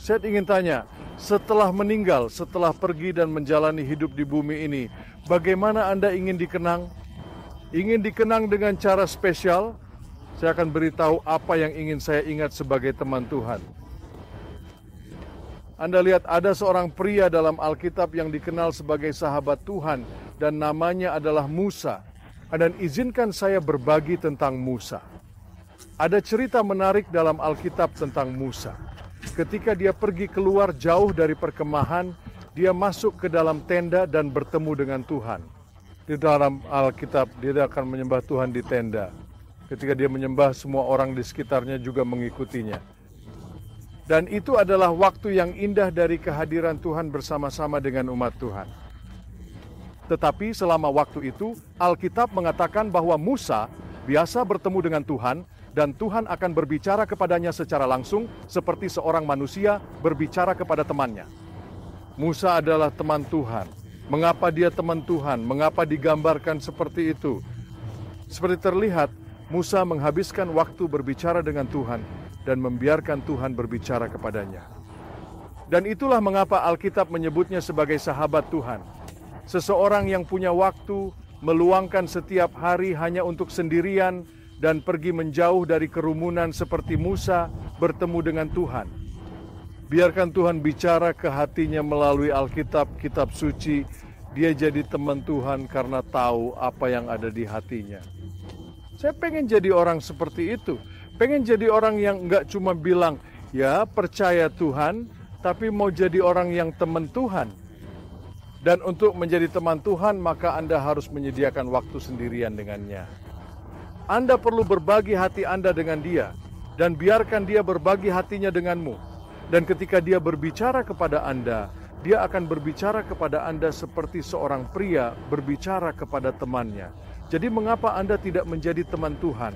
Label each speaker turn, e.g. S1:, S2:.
S1: Saya ingin tanya, setelah meninggal, setelah pergi dan menjalani hidup di bumi ini, bagaimana Anda ingin dikenang? Ingin dikenang dengan cara spesial? Saya akan beritahu apa yang ingin saya ingat sebagai teman Tuhan. Anda lihat ada seorang pria dalam Alkitab yang dikenal sebagai sahabat Tuhan dan namanya adalah Musa. Dan izinkan saya berbagi tentang Musa. Ada cerita menarik dalam Alkitab tentang Musa. Ketika dia pergi keluar jauh dari perkemahan, dia masuk ke dalam tenda dan bertemu dengan Tuhan. Di dalam Alkitab, dia akan menyembah Tuhan di tenda. Ketika dia menyembah, semua orang di sekitarnya juga mengikutinya. Dan itu adalah waktu yang indah dari kehadiran Tuhan bersama-sama dengan umat Tuhan. Tetapi selama waktu itu, Alkitab mengatakan bahwa Musa biasa bertemu dengan Tuhan, dan Tuhan akan berbicara kepadanya secara langsung, seperti seorang manusia berbicara kepada temannya. Musa adalah teman Tuhan. Mengapa dia teman Tuhan? Mengapa digambarkan seperti itu? Seperti terlihat, Musa menghabiskan waktu berbicara dengan Tuhan dan membiarkan Tuhan berbicara kepadanya. Dan itulah mengapa Alkitab menyebutnya sebagai sahabat Tuhan. Seseorang yang punya waktu meluangkan setiap hari hanya untuk sendirian dan pergi menjauh dari kerumunan seperti Musa bertemu dengan Tuhan. Biarkan Tuhan bicara ke hatinya melalui Alkitab, kitab suci. Dia jadi teman Tuhan karena tahu apa yang ada di hatinya. Saya pengen jadi orang seperti itu. Pengen jadi orang yang enggak cuma bilang, ya percaya Tuhan, tapi mau jadi orang yang teman Tuhan. Dan untuk menjadi teman Tuhan, maka Anda harus menyediakan waktu sendirian dengannya. Anda perlu berbagi hati Anda dengan dia, dan biarkan dia berbagi hatinya denganmu. Dan ketika dia berbicara kepada Anda, dia akan berbicara kepada Anda seperti seorang pria berbicara kepada temannya. Jadi mengapa Anda tidak menjadi teman Tuhan?